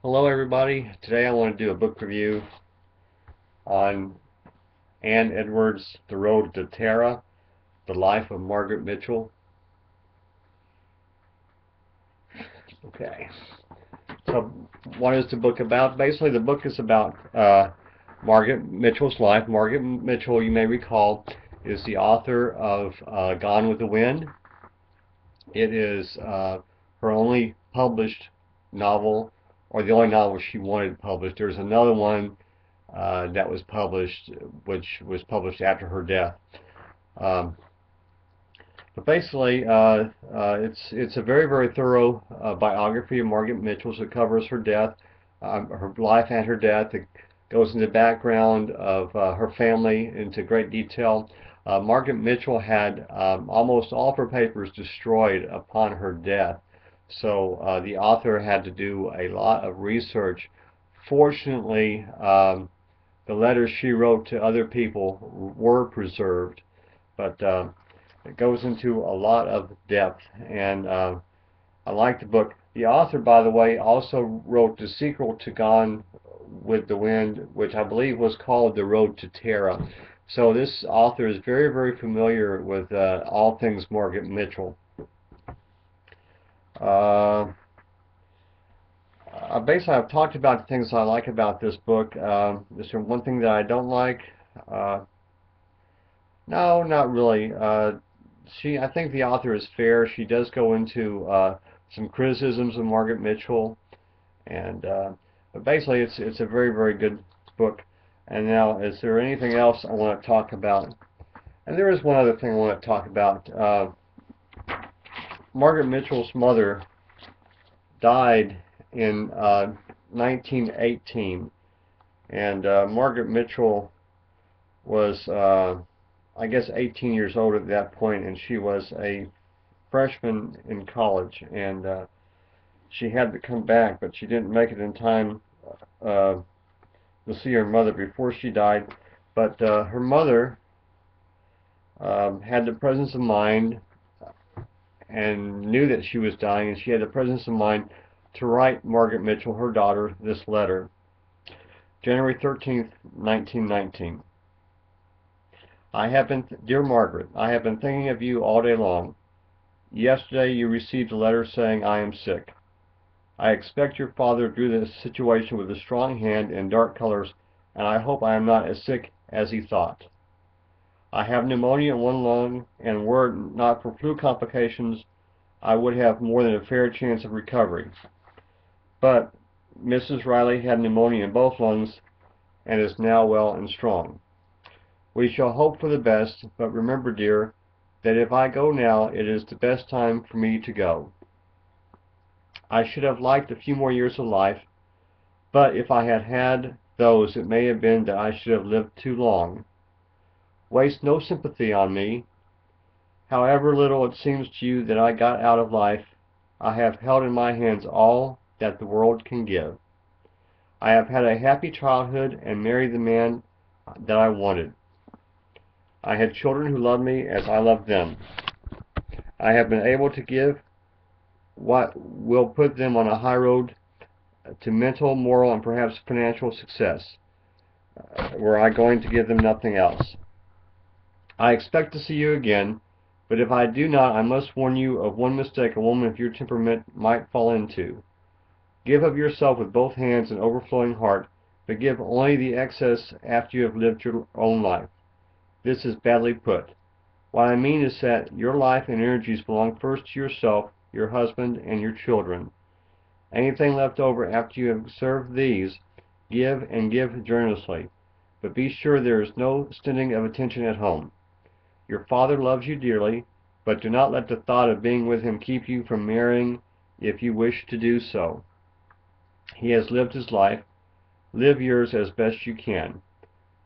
Hello everybody. Today I want to do a book review on Anne Edwards' The Road to Tara, The Life of Margaret Mitchell. Okay, so what is the book about? Basically the book is about Margaret Mitchell's life. Margaret Mitchell, you may recall, is the author of Gone with the Wind. It is her only published novel, or the only novel she wanted published. There's another one that was published, which was published after her death. Um, but basically, it's a very thorough biography of Margaret Mitchell. So it covers her death, her life and her death. It goes into the background of her family into great detail. Margaret Mitchell had almost all of her papers destroyed upon her death. So the author had to do a lot of research. Fortunately, the letters she wrote to other people were preserved, but it goes into a lot of depth, and I like the book. The author, by the way, also wrote the sequel to Gone with the Wind, which I believe was called The Road to Tara. So this author is very familiar with all things Margaret Mitchell. Basically, I've talked about the things I like about this book. Is there one thing that I don't like? No, not really. I think the author is fair. She does go into some criticisms of Margaret Mitchell, and but basically, it's a very good book. And now, is there anything else I want to talk about? And there is one other thing I want to talk about. Margaret Mitchell's mother died in 1918, and Margaret Mitchell was, I guess, 18 years old at that point, and she was a freshman in college, and she had to come back, but she didn't make it in time to see her mother before she died. But her mother had the presence of mind and knew that she was dying, and she had the presence of mind to write Margaret Mitchell, her daughter, this letter. January 13th, 1919. Dear Margaret, I have been thinking of you all day long. Yesterday you received a letter saying I am sick. I expect your father drew the situation with a strong hand in dark colors, and I hope I am not as sick as he thought. I have pneumonia in one lung, and were it not for flu complications, I would have more than a fair chance of recovery. But Mrs. Riley had pneumonia in both lungs and is now well and strong. We shall hope for the best, but remember, dear, that if I go now, it is the best time for me to go. I should have liked a few more years of life, but if I had had those, it may have been that I should have lived too long. Waste no sympathy on me. However little it seems to you that I got out of life, I have held in my hands all that the world can give. I have had a happy childhood and married the man that I wanted. I had children who loved me as I loved them. I have been able to give what will put them on a high road to mental, moral, and perhaps financial success. Were I going to give them nothing else? I expect to see you again, but if I do not, I must warn you of one mistake a woman of your temperament might fall into. Give of yourself with both hands and overflowing heart, but give only the excess after you have lived your own life. This is badly put. What I mean is that your life and energies belong first to yourself, your husband, and your children. Anything left over after you have served these, give and give generously, but be sure there is no stinting of attention at home. Your father loves you dearly, but do not let the thought of being with him keep you from marrying if you wish to do so. He has lived his life. Live yours as best you can.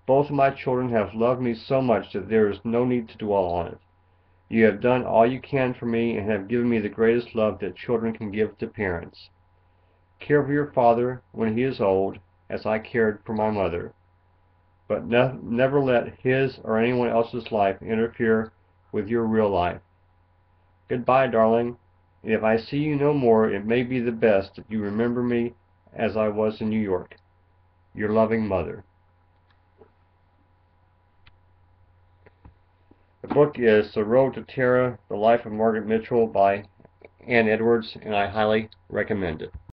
Both of my children have loved me so much that there is no need to dwell on it. You have done all you can for me and have given me the greatest love that children can give to parents. Care for your father when he is old, as I cared for my mother. But never let his or anyone else's life interfere with your real life. Goodbye, darling. If I see you no more, it may be the best that you remember me as I was in New York. Your loving mother. The book is The Road to Terra, The Life of Margaret Mitchell by Ann Edwards, and I highly recommend it.